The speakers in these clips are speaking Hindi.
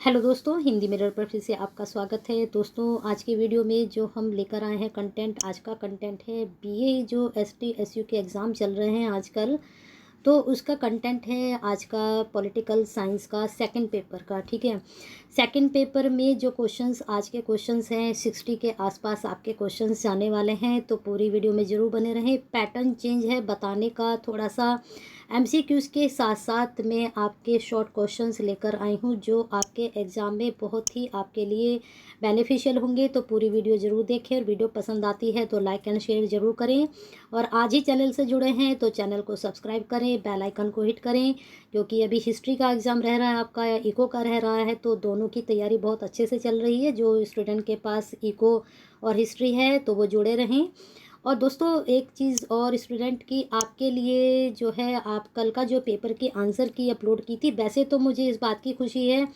हेलो दोस्तों, हिंदी मिरर पर फिर से आपका स्वागत है। दोस्तों, आज की वीडियो में जो हम लेकर आए हैं कंटेंट, आज का कंटेंट है बीए जो एसटी एसयू के एग्ज़ाम चल रहे हैं आजकल। तो उसका कंटेंट है आज का पॉलिटिकल साइंस का सेकंड पेपर का। ठीक है, सेकंड पेपर में जो क्वेश्चंस आज के क्वेश्चंस हैं 60 के आसपास आपके क्वेश्चंस जाने वाले हैं, तो पूरी वीडियो में ज़रूर बने रहें। पैटर्न चेंज है बताने का, थोड़ा सा एमसीक्यूज़ के साथ साथ मैं आपके शॉर्ट क्वेश्चंस लेकर आई हूँ जो आपके एग्ज़ाम में बहुत ही आपके लिए बेनिफिशियल होंगे। तो पूरी वीडियो ज़रूर देखें और वीडियो पसंद आती है तो लाइक एंड शेयर ज़रूर करें। और आज ही चैनल से जुड़े हैं तो चैनल को सब्सक्राइब करें, बेल आइकन को हिट करें, क्योंकि अभी हिस्ट्री का एग्ज़ाम रह रहा है आपका या इको का रह रहा है, तो दोनों की तैयारी बहुत अच्छे से चल रही है। जो स्टूडेंट के पास इको और हिस्ट्री है तो वो जुड़े रहें। और दोस्तों, एक चीज़ और स्टूडेंट की आपके लिए जो है, आप कल का जो पेपर की आंसर की अपलोड की थी, वैसे तो मुझे इस बात की खुशी है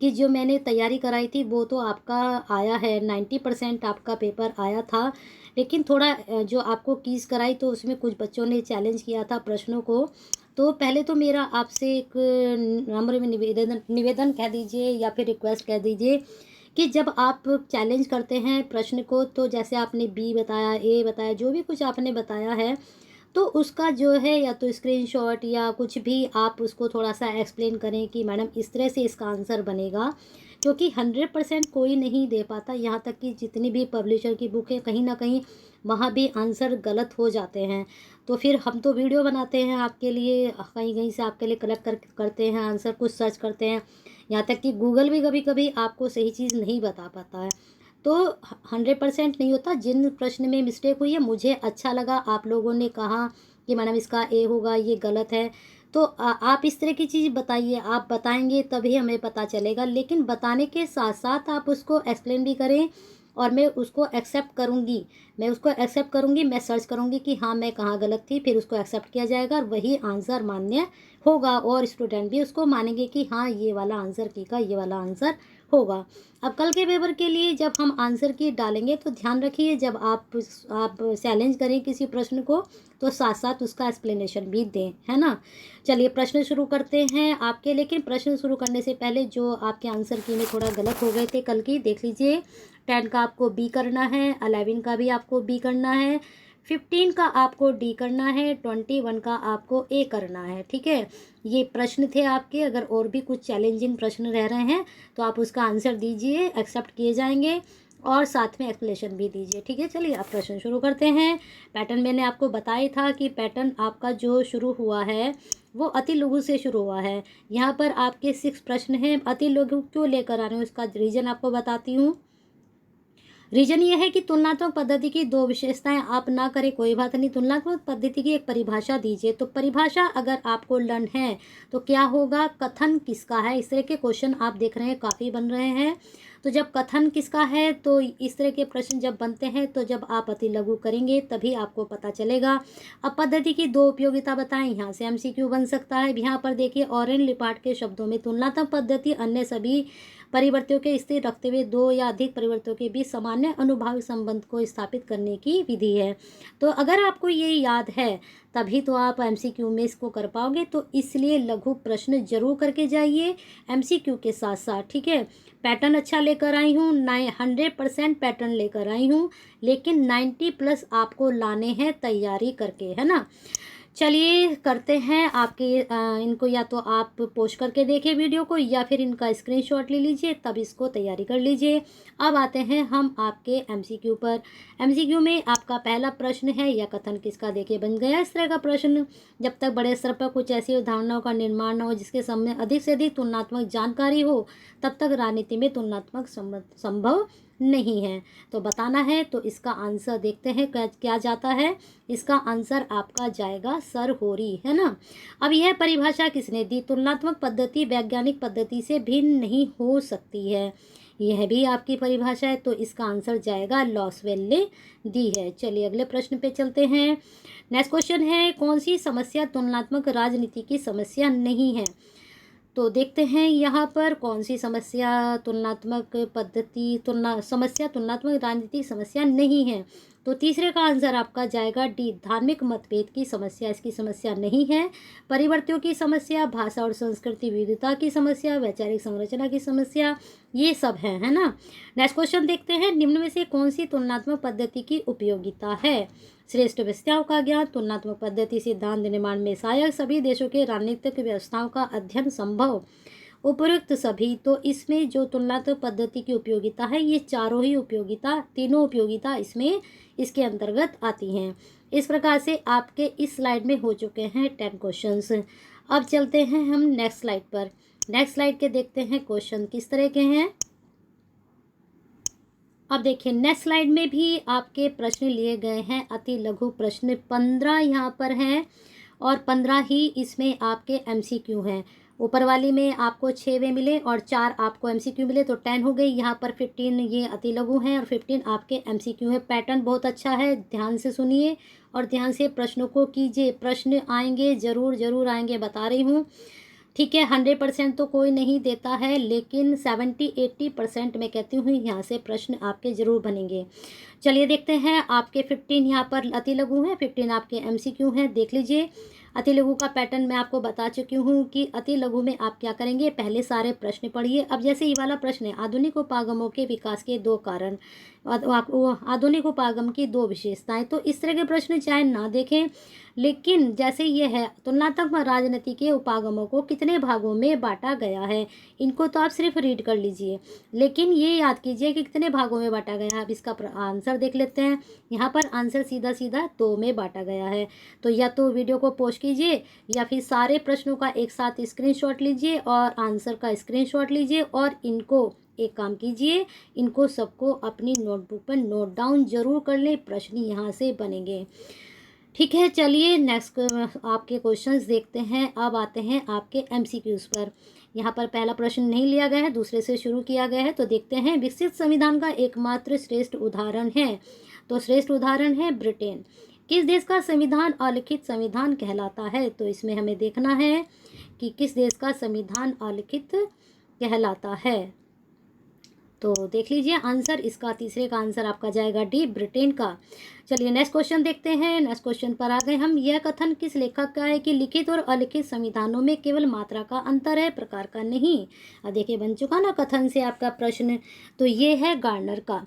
कि जो मैंने तैयारी कराई थी वो तो आपका आया है, 90% आपका पेपर आया था। लेकिन थोड़ा जो आपको कीज़ कराई तो उसमें कुछ बच्चों ने चैलेंज किया था प्रश्नों को। तो पहले तो मेरा आपसे एक नम्र में निवेदन निवेदन कह दीजिए या फिर रिक्वेस्ट कह दीजिए कि जब आप चैलेंज करते हैं प्रश्न को, तो जैसे आपने बी बताया, ए बताया, जो भी कुछ आपने बताया है, तो उसका जो है या तो स्क्रीनशॉट या कुछ भी आप उसको थोड़ा सा एक्सप्लेन करें कि मैडम इस तरह से इसका आंसर बनेगा। क्योंकि 100% कोई नहीं दे पाता, यहाँ तक कि जितनी भी पब्लिशर की बुक है कहीं ना कहीं वहाँ भी आंसर गलत हो जाते हैं। तो फिर हम तो वीडियो बनाते हैं आपके लिए, कहीं कहीं से आपके लिए कलेक्ट करते हैं आंसर, कुछ सर्च करते हैं, यहाँ तक कि गूगल भी कभी कभी आपको सही चीज़ नहीं बता पाता है। तो 100% नहीं होता। जिन प्रश्न में मिस्टेक हुई है, मुझे अच्छा लगा आप लोगों ने कहा कि मैडम इसका ए होगा, ये गलत है। तो आप इस तरह की चीज़ बताइए, आप बताएंगे तभी हमें पता चलेगा। लेकिन बताने के साथ साथ आप उसको एक्सप्लेन भी करें और मैं उसको एक्सेप्ट करूँगी। मैं सर्च करूँगी कि हाँ मैं कहाँ गलत थी, फिर उसको एक्सेप्ट किया जाएगा और वही आंसर मान्य होगा और स्टूडेंट भी उसको मानेंगे कि हाँ ये वाला आंसर की का ये वाला आंसर होगा। अब कल के पेपर के लिए जब हम आंसर की डालेंगे तो ध्यान रखिए, जब आप चैलेंज करें किसी प्रश्न को तो साथ साथ उसका एक्सप्लेनेशन भी दें, है ना। चलिए प्रश्न शुरू करते हैं आपके। लेकिन प्रश्न शुरू करने से पहले जो आपके आंसर की में थोड़ा गलत हो गए थे कल की, देख लीजिए। 10 का आपको बी करना है, 11 का भी आपको बी करना है, 15 का आपको डी करना है, 21 का आपको ए करना है। ठीक है, ये प्रश्न थे आपके। अगर और भी कुछ चैलेंजिंग प्रश्न रह रहे हैं तो आप उसका आंसर दीजिए, एक्सेप्ट किए जाएंगे और साथ में एक्सप्लेनेशन भी दीजिए। ठीक है, चलिए आप प्रश्न शुरू करते हैं। पैटर्न मैंने आपको बताया था कि पैटर्न आपका जो शुरू हुआ है वो अति लघु से शुरू हुआ है। यहाँ पर आपके 6 प्रश्न हैं। अति लघु क्यों लेकर आ रहे हूँ, इसका रीज़न आपको बताती हूँ। रीजन ये है कि तुलनात्मक पद्धति की 2 विशेषताएं आप ना करें कोई बात नहीं, तुलनात्मक पद्धति की एक परिभाषा दीजिए। तो परिभाषा अगर आपको लर्न है तो क्या होगा, कथन किसका है। इस तरह के क्वेश्चन आप देख रहे हैं काफ़ी बन रहे हैं। तो जब कथन किसका है तो इस तरह के प्रश्न जब बनते हैं तो जब आप अति लघु करेंगे तभी आपको पता चलेगा। अब पद्धति की 2 उपयोगिता बताएं, यहाँ से एमसीक्यू बन सकता है। यहाँ पर देखिए, ऑरेन लिपार्ट के शब्दों में तुलनात्मक पद्धति अन्य सभी परिवर्तियों के स्थिर रखते हुए 2 या अधिक परिवर्तियों के बीच सामान्य अनुभाविक संबंध को स्थापित करने की विधि है। तो अगर आपको ये याद है तभी तो आप एमसीक्यू में इसको कर पाओगे। तो इसलिए लघु प्रश्न जरूर करके जाइए एमसीक्यू के साथ साथ। ठीक है, पैटर्न अच्छा लेकर आई हूँ, 100% पैटर्न लेकर आई हूँ, लेकिन 90+ आपको लाने हैं तैयारी करके, है ना। चलिए करते हैं आपके इनको या तो आप पोस्ट करके देखें वीडियो को या फिर इनका स्क्रीनशॉट ले लीजिए, तब इसको तैयारी कर लीजिए। अब आते हैं हम आपके एमसीक्यू पर। एमसीक्यू में आपका पहला प्रश्न है, यह कथन किसका। देखिए बन गया इस तरह का प्रश्न। जब तक बड़े स्तर पर कुछ ऐसी अवधारणाओं का निर्माण न हो जिसके सामने अधिक से अधिक तुलनात्मक जानकारी हो, तब तक राजनीति में तुलनात्मक संभव नहीं है। तो बताना है, तो इसका आंसर देखते हैं क्या जाता है। इसका आंसर आपका जाएगा सरहोरी, है ना। अब यह परिभाषा किसने दी, तुलनात्मक पद्धति वैज्ञानिक पद्धति से भिन्न नहीं हो सकती है, यह भी आपकी परिभाषा है। तो इसका आंसर जाएगा लॉसवेल ने दी है। चलिए अगले प्रश्न पे चलते हैं। नेक्स्ट क्वेश्चन है, कौन सी समस्या तुलनात्मक राजनीति की समस्या नहीं है। तो देखते हैं यहाँ पर कौन सी समस्या तुलनात्मक पद्धति समस्या तुलनात्मक राजनीतिक समस्या नहीं है। तो तीसरे का आंसर आपका जाएगा डी, धार्मिक मतभेद की समस्या इसकी समस्या नहीं है। परिवर्तियों की समस्या, भाषा और संस्कृति विविधता की समस्या, वैचारिक संरचना की समस्या, ये सब है ना। नेक्स्ट क्वेश्चन देखते हैं, निम्न में से कौन सी तुलनात्मक पद्धति की उपयोगिता है। श्रेष्ठ व्यवस्थाओं का ज्ञान, तुलनात्मक पद्धति सिद्धांत निर्माण में सहायक, सभी देशों के राजनीतिक व्यवस्थाओं का अध्ययन संभव, उपयुक्त सभी। तो इसमें जो तुलनात्मक पद्धति की उपयोगिता है, ये चारों ही उपयोगिता, तीनों उपयोगिता इसमें इसके अंतर्गत आती हैं। इस प्रकार से आपके इस स्लाइड में हो चुके हैं 10 क्वेश्चंस। अब चलते हैं हम नेक्स्ट स्लाइड पर। नेक्स्ट स्लाइड के देखते हैं क्वेश्चन किस तरह के हैं। अब देखिए नेक्स्ट स्लाइड में भी आपके प्रश्न लिए गए हैं, अति लघु प्रश्न 15 यहाँ पर हैं और 15 ही इसमें आपके MCQ हैं। ऊपर वाली में आपको 6 वे मिले और 4 आपको MCQ मिले, तो 10 हो गई। यहाँ पर 15 ये अति लघु हैं और 15 आपके MCQ है। पैटर्न बहुत अच्छा है, ध्यान से सुनिए और ध्यान से प्रश्नों को कीजिए। प्रश्न आएंगे, ज़रूर आएंगे, बता रही हूँ, ठीक है। 100% तो कोई नहीं देता है, लेकिन 70-80% मैं कहती हूँ यहाँ से प्रश्न आपके ज़रूर बनेंगे। चलिए देखते हैं, आपके 15 यहाँ पर अति लघु हैं, 15 आपके MCQ हैं। देख लीजिए, अति लघु का पैटर्न मैं आपको बता चुकी हूँ कि अति लघु में आप क्या करेंगे, पहले सारे प्रश्न पढ़िए। अब जैसे ये वाला प्रश्न है, आधुनिक उपागमों के विकास के 2 कारण, आधुनिक उपागम की 2 विशेषताएं। तो इस तरह के प्रश्न चाहे ना देखें, लेकिन जैसे ये है तुलनात्मक राजनीति के उपागमों को कितने भागों में बांटा गया है, इनको तो आप सिर्फ रीड कर लीजिए, लेकिन ये याद कीजिए कि कितने भागों में बांटा गया है। अब इसका आंसर देख लेते हैं। यहाँ पर आंसर सीधा 2 में बांटा गया है। तो या तो वीडियो को पॉज कीजिए या फिर सारे प्रश्नों का एक साथ स्क्रीनशॉट लीजिए और आंसर का स्क्रीनशॉट लीजिए और इनको एक काम कीजिए, इनको सबको अपनी नोटबुक पर नोट डाउन जरूर कर लें, प्रश्न यहाँ से बनेंगे, ठीक है। चलिए नेक्स्ट आपके क्वेश्चंस देखते हैं। अब आते हैं आपके MCQs पर। यहाँ पर पहला प्रश्न नहीं लिया गया है, दूसरे से शुरू किया गया है। तो देखते हैं, विकसित संविधान का एकमात्र श्रेष्ठ उदाहरण है। तो श्रेष्ठ उदाहरण है ब्रिटेन। किस देश का संविधान अलिखित संविधान कहलाता है। तो इसमें हमें देखना है कि किस देश का संविधान अलिखित कहलाता है। तो देख लीजिए आंसर, इसका तीसरे का आंसर आपका जाएगा डी, ब्रिटेन का। चलिए नेक्स्ट क्वेश्चन देखते हैं। नेक्स्ट क्वेश्चन पर आ गए हम। यह कथन किस लेखक का है कि लिखित और अलिखित संविधानों में केवल मात्रा का अंतर है, प्रकार का नहीं। अब देखिए बन चुका ना कथन से आपका प्रश्न, तो ये है गार्नर का।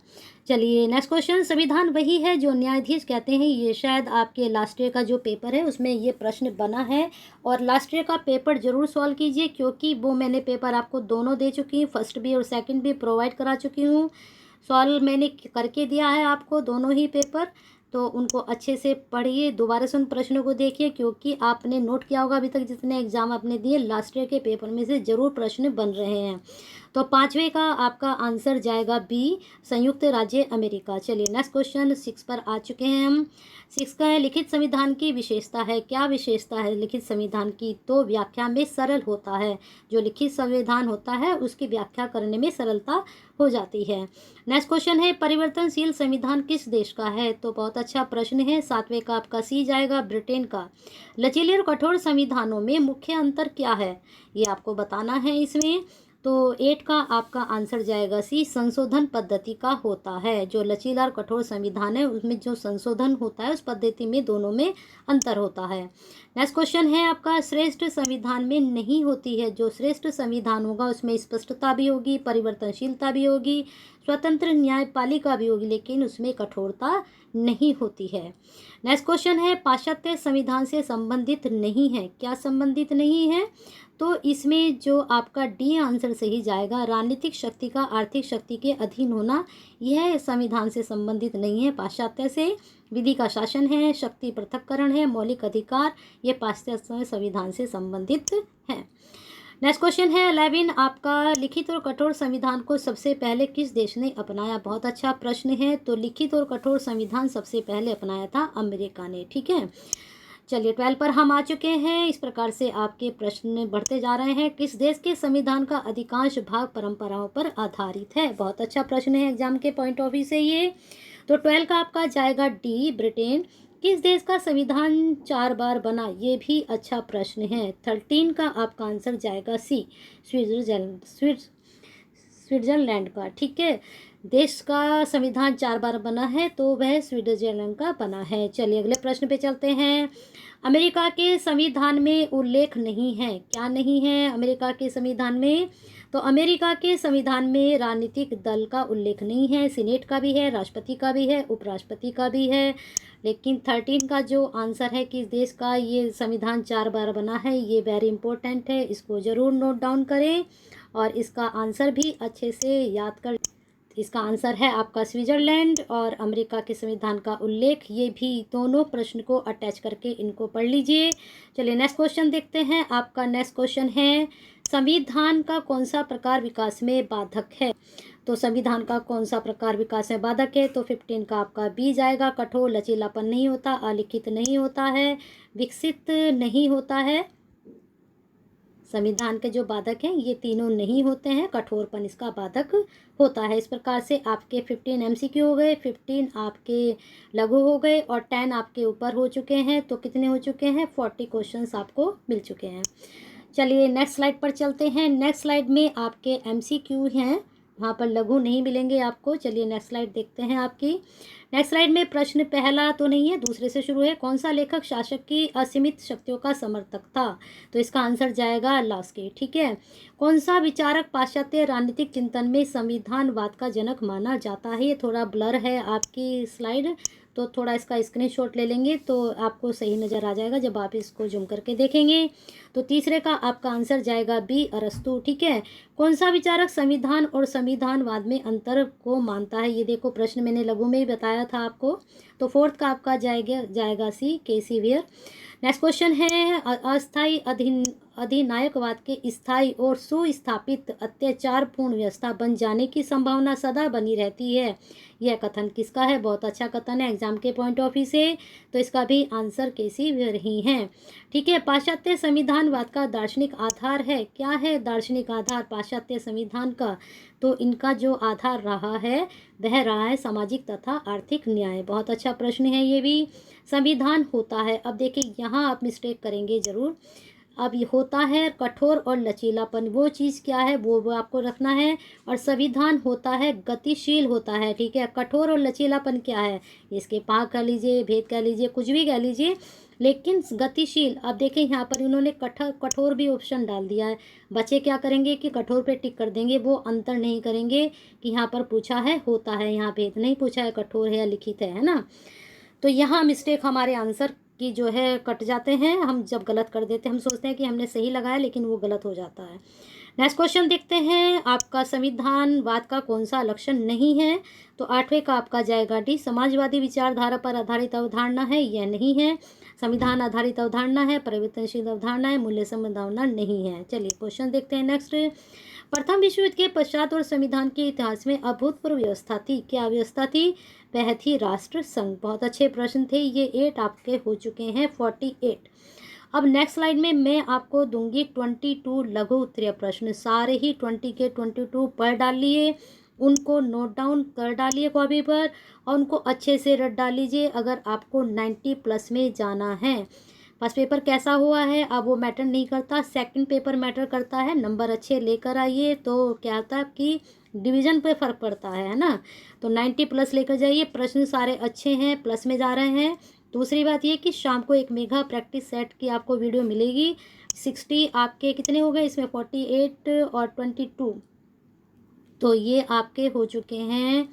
चलिए नेक्स्ट क्वेश्चन, संविधान वही है जो न्यायाधीश कहते हैं। ये शायद आपके लास्ट ईयर का जो पेपर है उसमें ये प्रश्न बना है, और लास्ट ईयर का पेपर जरूर सॉल्व कीजिए, क्योंकि वो मैंने पेपर आपको दोनों दे चुकी हूँ, फर्स्ट भी और सेकंड भी प्रोवाइड करा चुकी हूँ। सॉल्व मैंने करके दिया है आपको दोनों ही पेपर, तो उनको अच्छे से पढ़िए, दोबारा से उन प्रश्नों को देखिए, क्योंकि आपने नोट किया होगा अभी तक जितने एग्जाम आपने दिए, लास्ट ईयर के पेपर में से ज़रूर प्रश्न बन रहे हैं। तो 5वें का आपका आंसर जाएगा बी, संयुक्त राज्य अमेरिका। चलिए नेक्स्ट क्वेश्चन 6 पर आ चुके हैं हम। 6 का है, लिखित संविधान की विशेषता है। क्या विशेषता है लिखित संविधान की। तो व्याख्या में सरल होता है, जो लिखित संविधान होता है उसकी व्याख्या करने में सरलता हो जाती है। नेक्स्ट क्वेश्चन है, परिवर्तनशील संविधान किस देश का है। तो बहुत अच्छा प्रश्न है। 7वें का आपका सी जाएगा, ब्रिटेन का। लचीले और कठोर संविधानों में मुख्य अंतर क्या है, ये आपको बताना है इसमें। तो 8 का आपका आंसर जाएगा सी, संशोधन पद्धति का होता है। जो लचीला और कठोर संविधान है उसमें जो संशोधन होता है उस पद्धति में दोनों में अंतर होता है। नेक्स्ट क्वेश्चन है आपका, श्रेष्ठ संविधान में नहीं होती है। जो श्रेष्ठ संविधान होगा उसमें स्पष्टता भी होगी, परिवर्तनशीलता भी होगी, स्वतंत्र न्यायपालिका भी होगी, लेकिन उसमें कठोरता नहीं होती है। नेक्स्ट क्वेश्चन है, पाश्चात्य संविधान से संबंधित नहीं है। क्या संबंधित नहीं है। तो इसमें जो आपका डी आंसर सही जाएगा, राजनीतिक शक्ति का आर्थिक शक्ति के अधीन होना, यह संविधान से संबंधित नहीं है। पाश्चात्य से विधि का शासन है, शक्ति पृथक्करण है, मौलिक अधिकार, ये पाश्चात्य संविधान से संबंधित है। नेक्स्ट क्वेश्चन है 11 आपका, लिखित और कठोर संविधान को सबसे पहले किस देश ने अपनाया। बहुत अच्छा प्रश्न है। तो लिखित और कठोर संविधान सबसे पहले अपनाया था अमेरिका ने, ठीक है। चलिए 12 पर हम आ चुके हैं। इस प्रकार से आपके प्रश्न बढ़ते जा रहे हैं। किस देश के संविधान का अधिकांश भाग परंपराओं पर आधारित है। बहुत अच्छा प्रश्न है एग्जाम के पॉइंट ऑफ व्यू से ये। तो 12 का आपका जाएगा डी, ब्रिटेन। किस देश का संविधान 4 बार बना? ये भी अच्छा प्रश्न है। 13 का आपका आंसर जाएगा सी, स्विट्जरलैंड का। ठीक है, देश का संविधान 4 बार बना है तो वह स्विट्जरलैंड का बना है। चलिए अगले प्रश्न पे चलते हैं। अमेरिका के संविधान में उल्लेख नहीं है, क्या नहीं है अमेरिका के संविधान में? तो अमेरिका के संविधान में राजनीतिक दल का उल्लेख नहीं है। सीनेट का भी है, राष्ट्रपति का भी है, उपराष्ट्रपति का भी है। लेकिन 13 का जो आंसर है कि देश का ये संविधान 4 बार बना है, ये वेरी इंपॉर्टेंट है, इसको ज़रूर नोट डाउन करें और इसका आंसर भी अच्छे से याद कर। इसका आंसर है आपका स्विट्जरलैंड और अमेरिका के संविधान का उल्लेख, ये भी दोनों प्रश्न को अटैच करके इनको पढ़ लीजिए। चलिए नेक्स्ट क्वेश्चन देखते हैं। आपका नेक्स्ट क्वेश्चन है, संविधान का कौन सा प्रकार विकास में बाधक है? तो संविधान का कौन सा प्रकार विकास में बाधक है? तो 15 का आपका बी जाएगा। कठोर, लचीलापन नहीं होता, अलिखित नहीं होता है, विकसित नहीं होता है। संविधान के जो बाधक हैं ये तीनों नहीं होते हैं, कठोरपन इसका बाधक होता है। इस प्रकार से आपके 15 एमसीक्यू हो गए, 15 आपके लघु हो गए और 10 आपके ऊपर हो चुके हैं। तो कितने हो चुके हैं? 40 क्वेश्चंस आपको मिल चुके हैं। चलिए नेक्स्ट स्लाइड पर चलते हैं। नेक्स्ट स्लाइड में आपके एमसीक्यू हैं, वहाँ पर लघु नहीं मिलेंगे आपको। चलिए नेक्स्ट स्लाइड देखते हैं आपकी। नेक्स्ट स्लाइड में प्रश्न पहला तो नहीं है, दूसरे से शुरू है। कौन सा लेखक शासक की असीमित शक्तियों का समर्थक था? तो इसका आंसर जाएगा लास्की। ठीक है, कौन सा विचारक पाश्चात्य राजनीतिक चिंतन में संविधानवाद का जनक माना जाता है? ये थोड़ा ब्लर है आपकी स्लाइड, तो थोड़ा इसका स्क्रीनशॉट ले लेंगे तो आपको सही नज़र आ जाएगा जब आप इसको जूम करके देखेंगे। तो तीसरे का आपका आंसर जाएगा बी, अरस्तु। ठीक है, कौन सा विचारक संविधान और संविधानवाद में अंतर को मानता है? ये देखो प्रश्न मैंने लघु में ही बताया था आपको। तो फोर्थ का आपका जाएगा सी, के.सी. वेयर। नेक्स्ट क्वेश्चन है, अस्थायी अधिनायकवाद के स्थायी और सुस्थापित अत्याचारपूर्ण व्यवस्था बन जाने की संभावना सदा बनी रहती है। यह कथन किसका है? बहुत अच्छा कथन है एग्जाम के पॉइंट ऑफ व्यू से, तो इसका भी आंसर के.सी. वेयर ही है। ठीक है, पाश्चात्य संविधानवाद का दार्शनिक आधार है, क्या है दार्शनिक आधार पाश्चात्य संविधान का? तो इनका जो आधार रहा है वह रहा है सामाजिक तथा आर्थिक न्याय। बहुत अच्छा प्रश्न है ये भी। संविधान होता है, अब देखिए यहाँ आप मिस्टेक करेंगे ज़रूर। अब ये होता है कठोर और लचीलापन, वो चीज़ क्या है वो आपको रखना है। और संविधान होता है गतिशील होता है। ठीक है, कठोर और लचीलापन क्या है? इसके पाग कह लीजिए, भेद कह लीजिए, कुछ भी कह लीजिए, लेकिन गतिशील। अब देखें यहाँ पर इन्होंने कठोर भी ऑप्शन डाल दिया है। बच्चे क्या करेंगे कि कठोर पे टिक कर देंगे, वो अंतर नहीं करेंगे कि यहाँ पर पूछा है होता है, यहाँ भेद नहीं पूछा है, कठोर है या लिखित है ना। तो यहाँ मिस्टेक हमारे आंसर की जो है कट जाते हैं। हम जब गलत कर देते हैं, हम सोचते हैं कि हमने सही लगाया लेकिन वो गलत हो जाता है। नेक्स्ट क्वेश्चन देखते हैं। आपका संविधानवाद का कौन सा लक्षण नहीं है? तो 8वें का आपका जाएगा डी, समाजवादी विचारधारा पर आधारित अवधारणा है, यह नहीं है। संविधान आधारित अवधारणा है, परिवर्तनशील अवधारणा है, मूल्य संभावना नहीं है। चलिए क्वेश्चन देखते हैं नेक्स्ट। प्रथम विश्व युद्ध के पश्चात और संविधान के इतिहास में अभूतपूर्व व्यवस्था थी, क्या व्यवस्था थी? वह थी राष्ट्र संघ। बहुत अच्छे प्रश्न थे ये। 8 आपके हो चुके हैं, 48। अब नेक्स्ट स्लाइड में मैं आपको दूंगी 22 लघु उत्तरीय प्रश्न। सारे ही 20 के 22 पढ़ डालिए, उनको नोट डाउन कर डालिए कॉपी पर और उनको अच्छे से रट डालीजिए अगर आपको 90 प्लस में जाना है। फर्स्ट पेपर कैसा हुआ है अब वो मैटर नहीं करता, सेकंड पेपर मैटर करता है। नंबर अच्छे लेकर आइए तो क्या होता है कि डिवीज़न पे फ़र्क पड़ता है ना। तो 90 प्लस लेकर जाइए, प्रश्न सारे अच्छे हैं, प्लस में जा रहे हैं। दूसरी बात ये कि शाम को एक मेगा प्रैक्टिस सेट की आपको वीडियो मिलेगी। 60 आपके कितने हो गए इसमें? 48 और 22, तो ये आपके हो चुके हैं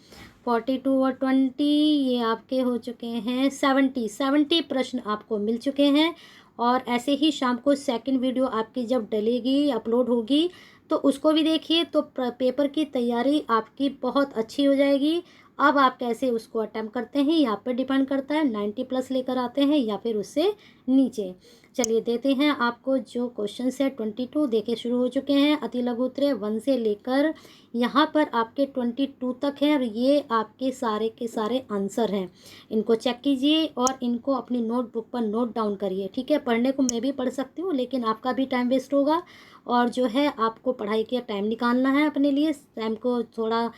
42 और 20, ये आपके हो चुके हैं 70 प्रश्न आपको मिल चुके हैं। और ऐसे ही शाम को सेकंड वीडियो आपकी जब डलेगी, अपलोड होगी, तो उसको भी देखिए, तो पेपर की तैयारी आपकी बहुत अच्छी हो जाएगी। अब आप कैसे उसको अटेम्प्ट करते हैं यहाँ पर डिपेंड करता है, 90 प्लस लेकर आते हैं या फिर उससे नीचे। चलिए देते हैं आपको जो क्वेश्चन है। 22 देखे शुरू हो चुके हैं, अति लघु उत्तरीय 1 से लेकर यहाँ पर आपके 22 तक हैं और ये आपके सारे के सारे आंसर हैं। इनको चेक कीजिए और इनको अपनी नोटबुक पर नोट डाउन करिए। ठीक है, पढ़ने को मैं भी पढ़ सकती हूँ लेकिन आपका भी टाइम वेस्ट होगा और जो है आपको पढ़ाई का टाइम निकालना है अपने लिए। टाइम को थोड़ा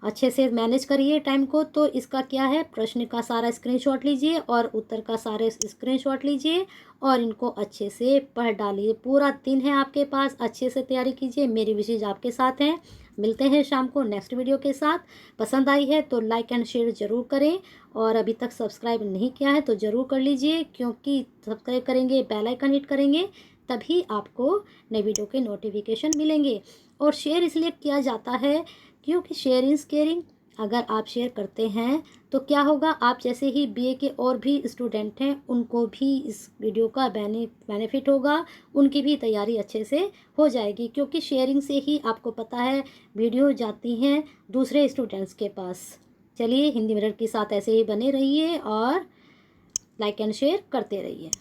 अच्छे से मैनेज करिए टाइम को। तो इसका क्या है, प्रश्न का सारा स्क्रीनशॉट लीजिए और उत्तर का सारे स्क्रीनशॉट लीजिए और इनको अच्छे से पढ़ डालिए। पूरा दिन है आपके पास, अच्छे से तैयारी कीजिए। मेरी विशेष आपके साथ हैं। मिलते हैं शाम को नेक्स्ट वीडियो के साथ। पसंद आई है तो लाइक एंड शेयर ज़रूर करें और अभी तक सब्सक्राइब नहीं किया है तो ज़रूर कर लीजिए, क्योंकि सब्सक्राइब करेंगे, बेल आइकन हिट करेंगे, तभी आपको नई वीडियो के नोटिफिकेशन मिलेंगे। और शेयर इसलिए किया जाता है क्योंकि शेयर इज़ केयरिंग। अगर आप शेयर करते हैं तो क्या होगा, आप जैसे ही बीए के और भी स्टूडेंट हैं उनको भी इस वीडियो का बेनिफिट होगा, उनकी भी तैयारी अच्छे से हो जाएगी, क्योंकि शेयरिंग से ही आपको पता है वीडियो जाती हैं दूसरे स्टूडेंट्स के पास। चलिए, हिंदी मिरर के साथ ऐसे ही बने रहिए और लाइक एंड शेयर करते रहिए।